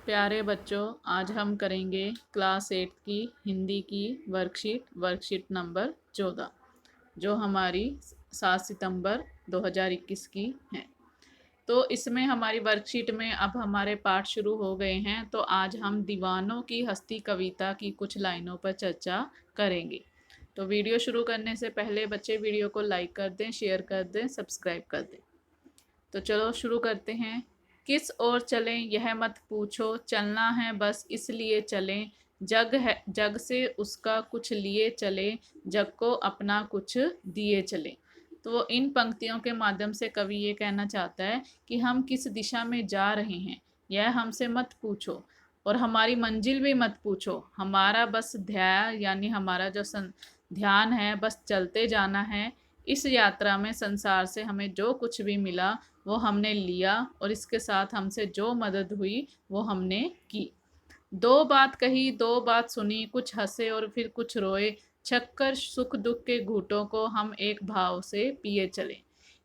प्यारे बच्चों, आज हम करेंगे क्लास 8 की हिंदी की वर्कशीट नंबर 14 जो हमारी 7 सितंबर 2021 की है। तो इसमें हमारी वर्कशीट में अब हमारे पाठ शुरू हो गए हैं। तो आज हम दीवानों की हस्ती कविता की कुछ लाइनों पर चर्चा करेंगे। तो वीडियो शुरू करने से पहले बच्चे वीडियो को लाइक कर दें, शेयर कर दें, सब्सक्राइब कर दें। तो चलो शुरू करते हैं। किस ओर चलें यह मत पूछो, चलना है बस इसलिए चलें। जग है जग से उसका कुछ लिए चले, जग को अपना कुछ दिए चले। तो इन पंक्तियों के माध्यम से कवि ये कहना चाहता है कि हम किस दिशा में जा रहे हैं यह हमसे मत पूछो, और हमारी मंजिल भी मत पूछो। हमारा बस ध्यान यानी हमारा जो ध्यान है बस चलते जाना है। इस यात्रा में संसार से हमें जो कुछ भी मिला वो हमने लिया, और इसके साथ हमसे जो मदद हुई वो हमने की। दो बात कही दो बात सुनी, कुछ हंसे और फिर कुछ रोए। छक्कर सुख दुख के घूंटों को हम एक भाव से पिए चले।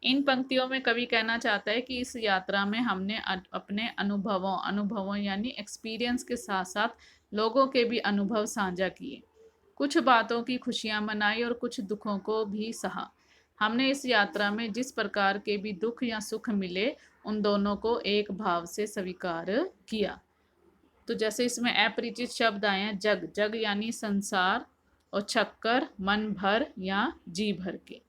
इन पंक्तियों में कवि कहना चाहता है कि इस यात्रा में हमने अपने अनुभवों यानी एक्सपीरियंस के साथ साथ लोगों के भी अनुभव साझा किए। कुछ बातों की खुशियां मनाई और कुछ दुखों को भी सहा। हमने इस यात्रा में जिस प्रकार के भी दुख या सुख मिले उन दोनों को एक भाव से स्वीकार किया। तो जैसे इसमें अपरिचित शब्द आए हैं, जग जग यानी संसार, और छक्कर मन भर या जी भर के।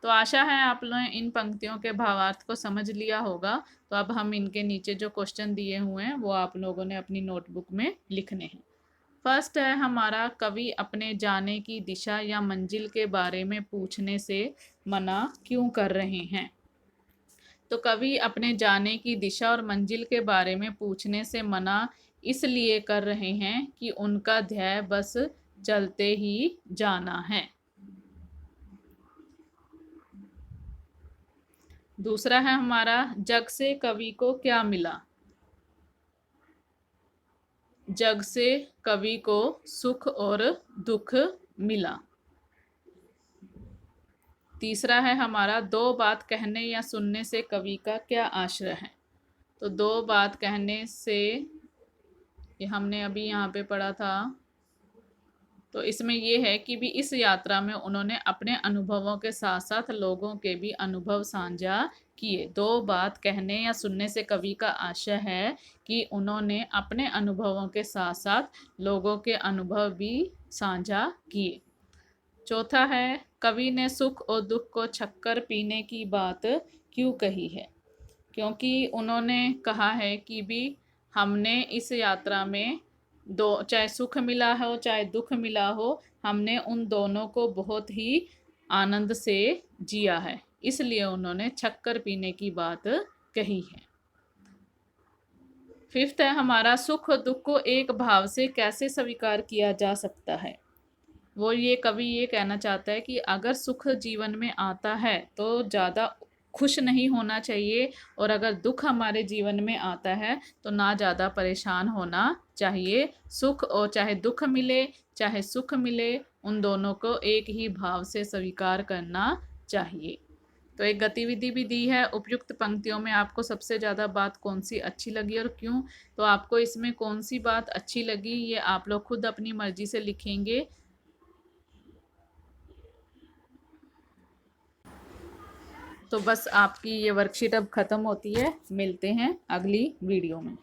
तो आशा है आप लोगों ने इन पंक्तियों के भावार्थ को समझ लिया होगा। तो अब हम इनके नीचे जो क्वेश्चन दिए हुए हैं वो आप लोगों ने अपनी नोटबुक में लिखने हैं। फर्स्ट है हमारा, कवि अपने जाने की दिशा या मंजिल के बारे में पूछने से मना क्यों कर रहे हैं। तो कवि अपने जाने की दिशा और मंजिल के बारे में पूछने से मना इसलिए कर रहे हैं कि उनका ध्येय बस चलते ही जाना है। दूसरा है हमारा, जग से कवि को क्या मिला। जग से कवि को सुख और दुख मिला। तीसरा है हमारा, दो बात कहने या सुनने से कवि का क्या आशय है। तो दो बात कहने से, ये हमने अभी यहाँ पे पढ़ा था, तो इसमें ये है कि भी इस यात्रा में उन्होंने अपने अनुभवों के साथ साथ लोगों के भी अनुभव साझा किए। दो बात कहने या सुनने से कवि का आशय है कि उन्होंने अपने अनुभवों के साथ साथ लोगों के अनुभव भी साझा किए। चौथा है, कवि ने सुख और दुख को छक्कर पीने की बात क्यों कही है। क्योंकि उन्होंने कहा है कि भी हमने इस यात्रा में दो, चाहे सुख मिला हो चाहे दुख मिला हो, हमने उन दोनों को बहुत ही आनंद से जिया है, इसलिए उन्होंने छक्कर पीने की बात कही है। फिफ्थ है हमारा, सुख और दुख को एक भाव से कैसे स्वीकार किया जा सकता है। वो ये कवि ये कहना चाहता है कि अगर सुख जीवन में आता है तो ज़्यादा खुश नहीं होना चाहिए, और अगर दुख हमारे जीवन में आता है तो ना ज़्यादा परेशान होना चाहिए। सुख और चाहे दुख मिले चाहे सुख मिले, उन दोनों को एक ही भाव से स्वीकार करना चाहिए। तो एक गतिविधि भी दी है, उपयुक्त पंक्तियों में आपको सबसे ज़्यादा बात कौन सी अच्छी लगी और क्यों। तो आपको इसमें कौन सी बात अच्छी लगी ये आप लोग खुद अपनी मर्जी से लिखेंगे। तो बस आपकी ये वर्कशीट अब ख़त्म होती है, मिलते हैं अगली वीडियो में।